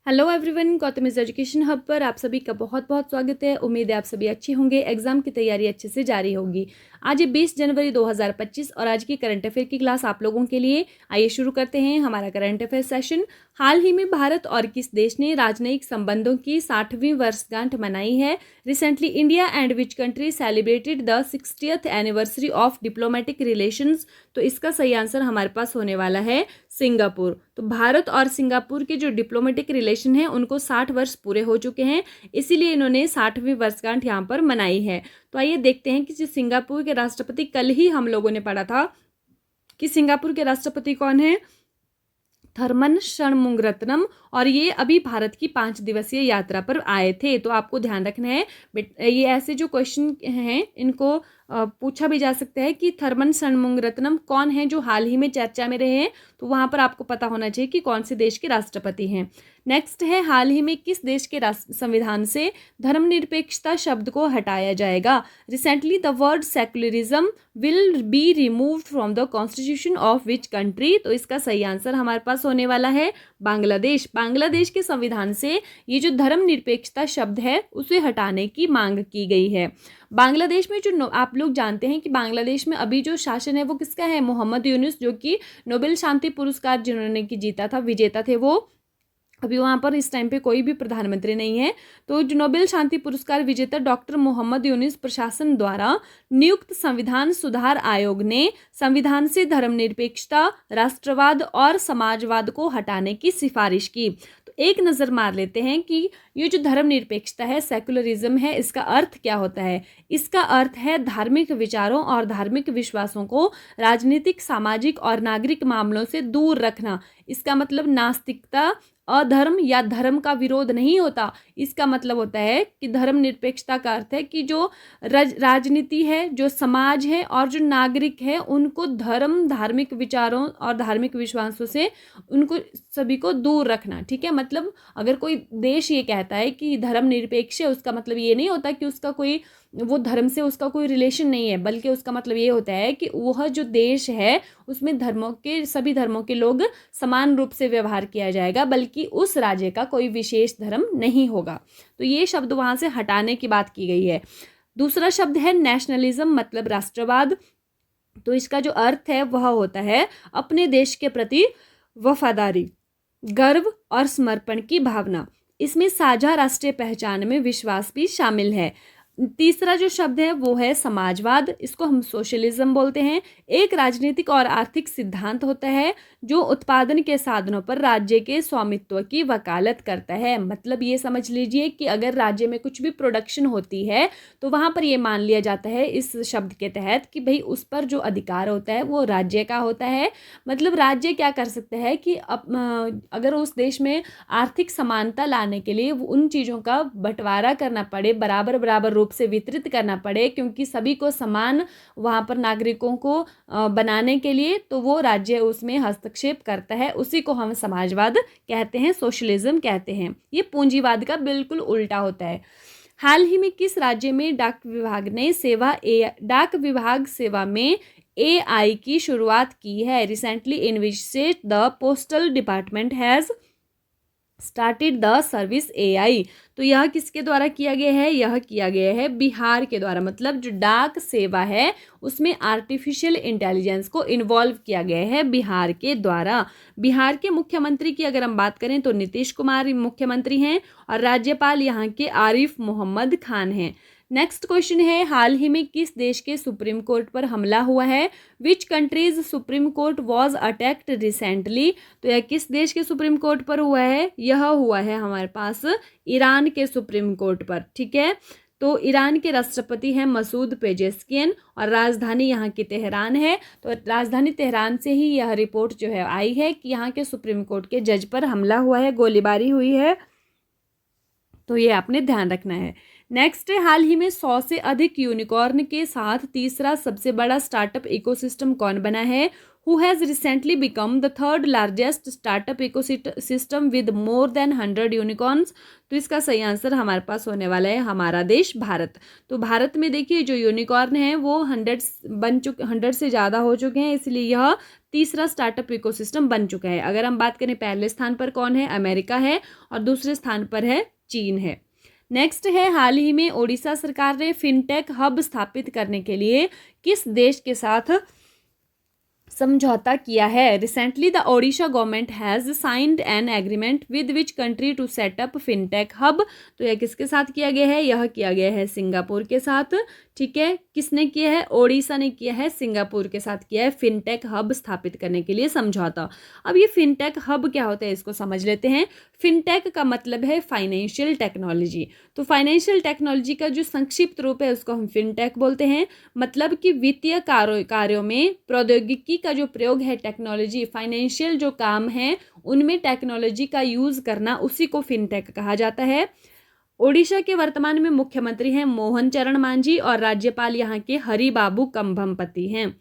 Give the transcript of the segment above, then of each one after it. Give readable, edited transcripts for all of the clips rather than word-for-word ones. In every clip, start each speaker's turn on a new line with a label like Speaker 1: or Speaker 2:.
Speaker 1: Hello everyone, Gautam is education hub पर आप सभी का बहुत बहुत स्वागत है। उम्मीद है आप सभी अच्छे होंगे, एग्जाम की तैयारी अच्छे से जारी होगी। आज 20 जनवरी 2025 और आज की करंट अफेयर की क्लास आप लोगों के लिए। आइए शुरू करते हैं हमारा करंट अफेयर सेशन। हाल ही में भारत और किस देश ने राजनयिक संबंधों की 60वीं वर्षगांठ मनाई है? Recently India and which country celebrated the 60th anniversary of diplomatic relations? तो इसका सही आंसर हमारे पास होने वाला है सिंगापुर। तो भारत और सिंगापुर के जो डिप्लोमेटिक रिलेशन है उनको 60 वर्ष पूरे हो चुके हैं, इसीलिए इन्होंने 60वीं वर्षगांठ यहाँ पर मनाई है। तो आइए देखते हैं कि जो सिंगापुर के राष्ट्रपति, कल ही हम लोगों ने पढ़ा था कि सिंगापुर के राष्ट्रपति कौन है, थरमन षणमुगरत्नम, और ये अभी भारत की 5 दिवसीय यात्रा पर आए थे। तो आपको ध्यान रखना है, ये ऐसे जो क्वेश्चन हैं इनको पूछा भी जा सकता है कि थरमन षणमुगरत्नम कौन है जो हाल ही में चर्चा में रहे हैं, तो वहां पर आपको पता होना चाहिए कि कौन से देश के राष्ट्रपति हैं। नेक्स्ट है, हाल ही में किस देश के संविधान से धर्मनिरपेक्षता शब्द को हटाया जाएगा? Recently the word secularism will be removed from the constitution of which country? तो इसका सही आंसर हमारे पास होने वाला है बांग्लादेश। बांग्लादेश के संविधान से ये जो धर्मनिरपेक्षता शब्द है उसे हटाने की मांग की गई है। बांग्लादेश में जो आप लोग जानते हैं कि बांग्लादेश में अभी जो शासन है वो किसका है? मोहम्मद यूनुस, जो कि नोबेल शांति पुरस्कार जिन्होंने की जीता था, विजेता थे वो। अभी वहाँ पर इस टाइम पे कोई भी प्रधानमंत्री नहीं है। तो जो नोबेल शांति पुरस्कार विजेता डॉक्टर मोहम्मद यूनुस प्रशासन द्वारा नियुक्त संविधान सुधार आयोग ने संविधान से धर्मनिरपेक्षता, राष्ट्रवाद और समाजवाद को हटाने की सिफारिश की। तो एक नज़र मार लेते हैं कि ये जो धर्मनिरपेक्षता है, सेकुलरिज्म है, इसका अर्थ क्या होता है। इसका अर्थ है धार्मिक विचारों और धार्मिक विश्वासों को राजनीतिक, सामाजिक और नागरिक मामलों से दूर रखना। इसका मतलब नास्तिकता, अधर्म या धर्म का विरोध नहीं होता। इसका मतलब होता है कि धर्मनिरपेक्षता का अर्थ है कि जो राजनीति है, जो समाज है और जो नागरिक है, उनको धर्म, धार्मिक विचारों और धार्मिक विश्वासों से उनको सभी को दूर रखना। ठीक है, मतलब अगर कोई देश ये कहता है कि धर्मनिरपेक्ष है, उसका मतलब ये नहीं होता कि उसका कोई, वो धर्म से उसका कोई रिलेशन नहीं है, बल्कि उसका मतलब ये होता है कि वह जो देश है उसमें धर्मों के, सभी धर्मों के लोग समान रूप से व्यवहार किया जाएगा, बल्कि उस राज्य का कोई विशेष धर्म नहीं होगा। तो ये शब्द वहां से हटाने की बात की गई है। दूसरा शब्द है नेशनलिज्म, मतलब राष्ट्रवाद। तो इसका जो अर्थ है वह होता है अपने देश के प्रति वफादारी, गर्व और समर्पण की भावना। इसमें साझा राष्ट्रीय पहचान में विश्वास भी शामिल है। तीसरा जो शब्द है वो है समाजवाद। इसको हम सोशलिज्म बोलते हैं। एक राजनीतिक और आर्थिक सिद्धांत होता है जो उत्पादन के साधनों पर राज्य के स्वामित्व की वकालत करता है। मतलब ये समझ लीजिए कि अगर राज्य में कुछ भी प्रोडक्शन होती है तो वहाँ पर ये मान लिया जाता है इस शब्द के तहत कि भाई उस पर जो अधिकार होता है वो राज्य का होता है। मतलब राज्य क्या कर सकता है कि अगर उस देश में आर्थिक समानता लाने के लिए उन चीज़ों का बंटवारा करना पड़े, बराबर बराबर रूप से वितरित करना पड़े, क्योंकि सभी को समान वहाँ पर नागरिकों को बनाने के लिए, तो वो राज्य उसमें हस्तक्षेप करता है। उसी को हम समाजवाद कहते हैं, सोशलिज्म कहते हैं। ये पूंजीवाद का बिल्कुल उल्टा होता है। हाल ही में किस राज्य में डाक विभाग ने डाक विभाग सेवा में AI की शुरुआत की है? Recently in which the postal department has started the service AI। तो यह किसके द्वारा किया गया है? यह किया गया है बिहार के द्वारा। मतलब जो डाक सेवा है उसमें आर्टिफिशियल इंटेलिजेंस को इन्वॉल्व किया गया है बिहार के द्वारा। बिहार के मुख्यमंत्री की अगर हम बात करें तो नीतीश कुमार मुख्यमंत्री हैं और राज्यपाल यहाँ के आरिफ मोहम्मद खान हैं। नेक्स्ट क्वेश्चन है, हाल ही में किस देश के सुप्रीम कोर्ट पर हमला हुआ है? Which countries supreme court was attacked recently? तो यह किस देश के सुप्रीम कोर्ट पर हुआ है? यह हुआ है हमारे पास ईरान के सुप्रीम कोर्ट पर। ठीक है, तो ईरान के राष्ट्रपति हैं मसूद पेजेस्कियन और राजधानी यहाँ की तेहरान है। तो राजधानी तेहरान से ही यह रिपोर्ट जो है आई है कि यहाँ के सुप्रीम कोर्ट के जज पर हमला हुआ है, गोलीबारी हुई है। तो ये आपने ध्यान रखना है। नेक्स्ट है, हाल ही में 100 से अधिक यूनिकॉर्न के साथ तीसरा सबसे बड़ा स्टार्टअप इकोसिस्टम कौन बना है? Who has recently become the third largest startup ecosystem with more than 100 unicorns? तो इसका सही आंसर हमारे पास होने वाला है हमारा देश भारत। तो भारत में देखिए जो यूनिकॉर्न है वो 100 से ज़्यादा हो चुके हैं, इसलिए यह तीसरा स्टार्टअप इकोसिस्टम बन चुका है। अगर हम बात करें पहले स्थान पर कौन है, अमेरिका है, और दूसरे स्थान पर है चीन है। नेक्स्ट है, हाल ही में ओडिशा सरकार ने फिनटेक हब स्थापित करने के लिए किस देश के साथ समझौता किया है। Recently the Odisha government has signed an agreement with which country to set up fintech hub. तो यह किसके साथ किया गया है, यह किया गया है सिंगापुर के साथ। ठीक है, किसने किया है, ओडिशा ने किया है, सिंगापुर के साथ किया है फिनटेक हब स्थापित करने के लिए समझौता। अब ये फिनटेक हब क्या होता है इसको समझ लेते हैं। फिनटेक का मतलब है फाइनेंशियल टेक्नोलॉजी। तो फाइनेंशियल टेक्नोलॉजी का जो संक्षिप्त रूप है उसको हम फिनटेक बोलते हैं। मतलब कि वित्तीय कार्यों में प्रौद्योगिकी का जो प्रयोग है, टेक्नोलॉजी, फाइनेंशियल जो काम है उनमें टेक्नोलॉजी का यूज करना, उसी को फिनटेक कहा जाता है। ओडिशा के वर्तमान में मुख्यमंत्री हैं मोहन चरण मांझी और राज्यपाल यहाँ के हरिबाबू कंभमपति हैं।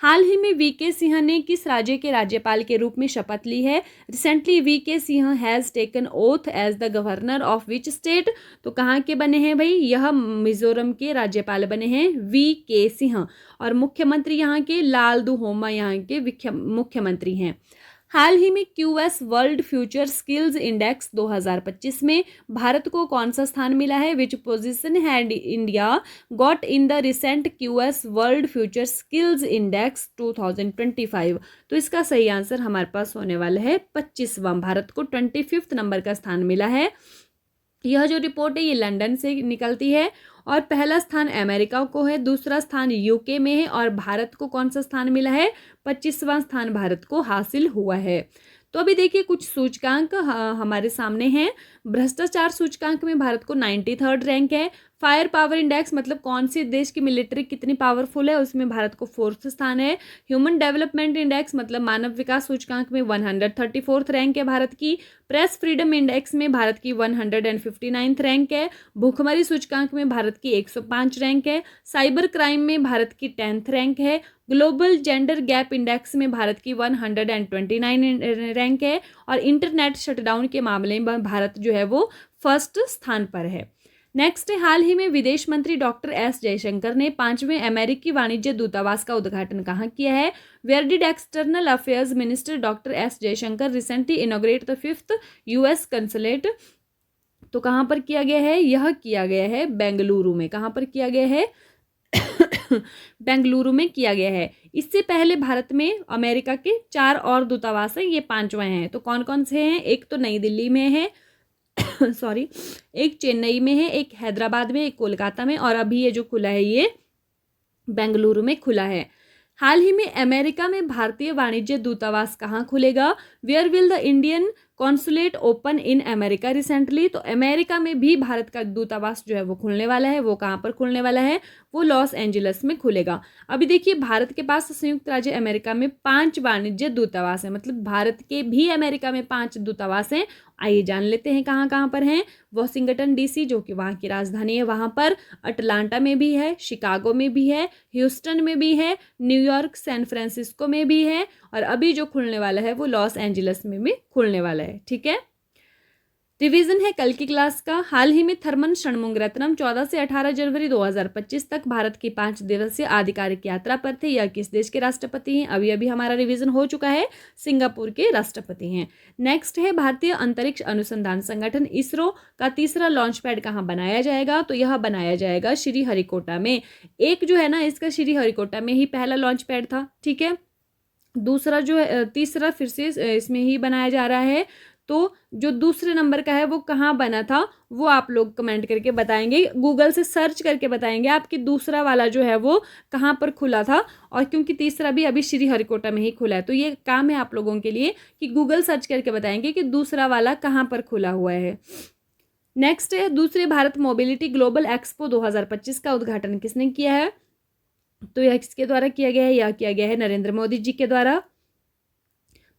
Speaker 1: हाल ही में वीके सिंह ने किस राज्य के राज्यपाल के रूप में शपथ ली है। Recently VK Singh has taken oath as the governor of which state. तो कहाँ के बने हैं भाई, यह मिजोरम के राज्यपाल बने हैं वीके सिंह, और मुख्यमंत्री यहाँ के लालदुहोमा यहाँ के मुख्यमंत्री हैं। हाल ही में QS world future skills index 2025 में भारत को कौन सा स्थान मिला है। Which position had India got in the recent QS world future skills index 2025। तो इसका सही आंसर हमारे पास होने वाला है 25वां। भारत को 25 नंबर का स्थान मिला है। यह जो रिपोर्ट है ये लंदन से निकलती है, और पहला स्थान अमेरिका को है, दूसरा स्थान यूके में है, और भारत को कौन सा स्थान मिला है, 25वां स्थान भारत को हासिल हुआ है। तो अभी देखिए कुछ सूचकांक हमारे सामने हैं। भ्रष्टाचार सूचकांक में भारत को 93rd रैंक है। फायर पावर इंडेक्स मतलब कौन सी देश की मिलिट्री कितनी पावरफुल है, उसमें भारत को 4th स्थान है। ह्यूमन डेवलपमेंट इंडेक्स मतलब मानव विकास सूचकांक में 134th रैंक है भारत की। प्रेस फ्रीडम इंडेक्स में भारत की 159th रैंक है। भूखमरी सूचकांक में भारत की 105 रैंक है। साइबर क्राइम में भारत की 10th रैंक है। ग्लोबल जेंडर गैप इंडेक्स में भारत की 129 रैंक है, और इंटरनेट शटडाउन के मामले में भारत जो है वो 1st स्थान पर है। नेक्स्ट है, हाल ही में विदेश मंत्री डॉक्टर एस जयशंकर ने 5वें अमेरिकी वाणिज्य दूतावास का उद्घाटन कहाँ किया है। Where did external affairs minister doctor S Jaishankar recently inaugurate the 5th US consulate. तो कहाँ पर किया गया है, यह किया गया है बेंगलुरु में। कहाँ पर किया गया है बेंगलुरु में किया गया है। इससे पहले भारत में अमेरिका के 4 और दूतावास हैं, ये 5वां हैं। तो कौन कौन से हैं, एक तो नई दिल्ली में है सॉरी, एक चेन्नई में है, एक हैदराबाद में, एक कोलकाता में, और अभी ये जो खुला है ये बेंगलुरु में खुला है। हाल ही में अमेरिका में भारतीय वाणिज्य दूतावास कहाँ खुलेगा। Where will the Indian consulate open in America recently. तो अमेरिका में भी भारत का दूतावास जो है वो खुलने वाला है। वो कहाँ पर खुलने वाला है, वो लॉस एंजलिस में खुलेगा। अभी देखिए भारत के पास संयुक्त राज्य अमेरिका में 5 वाणिज्य दूतावास है, मतलब भारत के भी अमेरिका में 5 दूतावास हैं। आइए जान लेते हैं कहाँ कहाँ पर हैं। वॉशिंगटन डीसी जो कि वहाँ की राजधानी है वहाँ पर, अटलांटा में भी है, शिकागो में भी है, ह्यूस्टन में भी है, न्यूयॉर्क सैन फ्रांसिस्को में भी है, और अभी जो खुलने वाला है वो लॉस एंजलिस में भी खुलने वाला है। ठीक है, रिवीजन है कल की क्लास का। हाल ही में थर्मन षणमुगरत्नम 14 से 18 जनवरी 2025 तक भारत की 5 दिवसीय आधिकारिक यात्रा पर थे। यह किस देश के राष्ट्रपति हैं, अभी अभी हमारा रिवीजन हो चुका है, सिंगापुर के राष्ट्रपति हैं। नेक्स्ट है, भारतीय अंतरिक्ष अनुसंधान संगठन इसरो का तीसरा लॉन्च पैड कहाँ बनाया जाएगा। तो यह बनाया जाएगा श्रीहरिकोटा में। एक जो है ना इसका श्रीहरिकोटा में ही पहला लॉन्च पैड था। ठीक है, दूसरा जो है, तीसरा फिर से इसमें ही बनाया जा रहा है। तो जो दूसरे नंबर का है वो कहाँ बना था वो आप लोग कमेंट करके बताएंगे, गूगल से सर्च करके बताएंगे आपकी दूसरा वाला जो है वो कहाँ पर खुला था। और क्योंकि तीसरा भी अभी श्रीहरिकोटा में ही खुला है, तो ये काम है आप लोगों के लिए कि गूगल सर्च करके बताएंगे कि दूसरा वाला कहाँ पर खुला हुआ है। नेक्स्ट है, दूसरे भारत मोबिलिटी ग्लोबल एक्सपो 2025 का उद्घाटन किसने किया है। तो यह किसके द्वारा किया गया है, यह किया गया है नरेंद्र मोदी जी के द्वारा।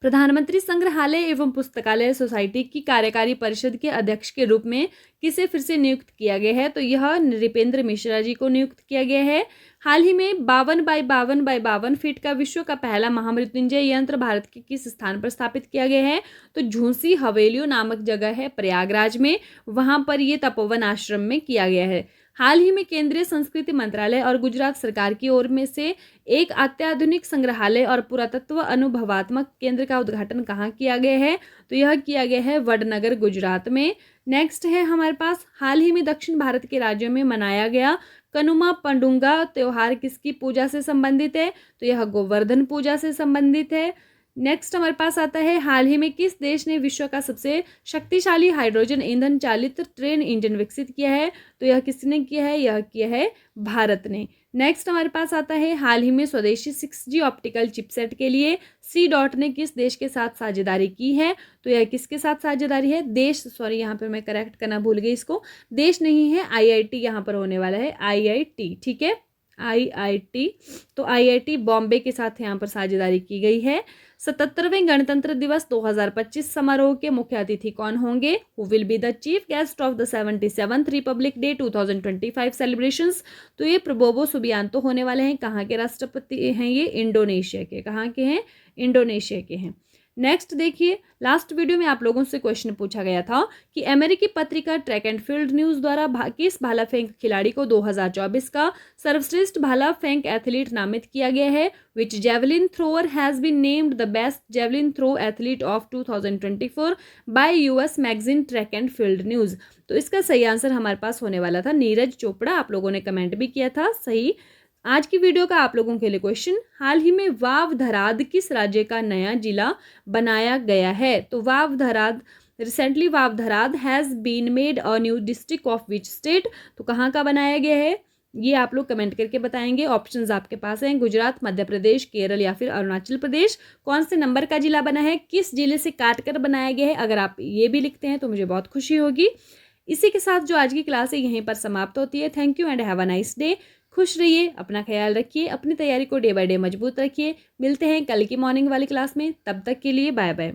Speaker 1: प्रधानमंत्री संग्रहालय एवं पुस्तकालय सोसाइटी की कार्यकारी परिषद के अध्यक्ष के रूप में किसे फिर से नियुक्त किया गया है। तो यह नृपेंद्र मिश्रा जी को नियुक्त किया गया है। हाल ही में 52 बाई 52 फीट का विश्व का पहला महामृत्युंजय यंत्र भारत के किस स्थान पर स्थापित किया गया है। तो झूसी हवेलियों नामक जगह है प्रयागराज में, वहां पर ये तपोवन आश्रम में किया गया है। हाल ही में केंद्रीय संस्कृति मंत्रालय और गुजरात सरकार की ओर में से एक अत्याधुनिक संग्रहालय और पुरातत्व अनुभवात्मक केंद्र का उद्घाटन कहाँ किया गया है? तो यह किया गया है वडनगर, गुजरात में। नेक्स्ट है हमारे पास, हाल ही में दक्षिण भारत के राज्यों में मनाया गया कनुमा पंडुंगा त्योहार किसकी पूजा से संबंधित है? तो यह गोवर्धन पूजा से संबंधित है। नेक्स्ट हमारे पास आता है, हाल ही में किस देश ने विश्व का सबसे शक्तिशाली हाइड्रोजन ईंधन चालित ट्रेन इंजन विकसित किया है? तो यह किसने किया है? यह किया है भारत ने। नेक्स्ट हमारे पास आता है, हाल ही में स्वदेशी 6G ऑप्टिकल चिपसेट के लिए सी डॉट ने किस देश के साथ साझेदारी की है? तो यह किसके साथ साझेदारी है? देश, सॉरी यहाँ पर मैं करेक्ट करना भूल गई, इसको देश नहीं है, IIT यहाँ पर होने वाला है, IIT, ठीक है, IIT। तो IIT बॉम्बे के साथ यहाँ पर साझेदारी की गई है। 77वें गणतंत्र दिवस 2025 समारोह के मुख्य अतिथि कौन होंगे? Who will be the chief guest of the 77th Republic day 2025 celebrations? तो ये प्रबोवो सुबियांतो होने वाले हैं। कहाँ के राष्ट्रपति हैं ये? इंडोनेशिया के। कहाँ के हैं? इंडोनेशिया के हैं। नेक्स्ट देखिए, लास्ट वीडियो में आप लोगों से क्वेश्चन पूछा गया था कि अमेरिकी पत्रिका ट्रैक एंड फील्ड न्यूज़ द्वारा किस भाला फेंक खिलाड़ी को 2024 का सर्वश्रेष्ठ भाला फेंक एथलीट नामित किया गया है? Which javelin thrower has been named the best javelin throw athlete of 2024 by US magazine Track and Field News? तो इसका सही आंसर हमारे पास होने वाला था नीरज चोपड़ा। आप लोगों ने कमेंट भी किया था, सही। आज की वीडियो का आप लोगों के लिए क्वेश्चन, हाल ही में वावधराद किस राज्य का नया जिला बनाया गया है? तो Vav Tharad, recently Vav Tharad has been made a new district of which state? तो कहाँ का बनाया गया है? ये आप लोग कमेंट करके बताएंगे। ऑप्शंस आपके पास हैं, गुजरात, मध्य प्रदेश, केरल या फिर अरुणाचल प्रदेश। कौन से नंबर का जिला बना है? किस जिले से काट कर बनाया गया है? अगर आप ये भी लिखते हैं तो मुझे बहुत खुशी होगी। इसी के साथ जो आज की क्लास है यहीं पर समाप्त होती है। Thank you and have a nice day. खुश रहिए, अपना ख्याल रखिए, अपनी तैयारी को डे बाय डे मजबूत रखिए। मिलते हैं कल की मॉर्निंग वाली क्लास में, तब तक के लिए बाय बाय।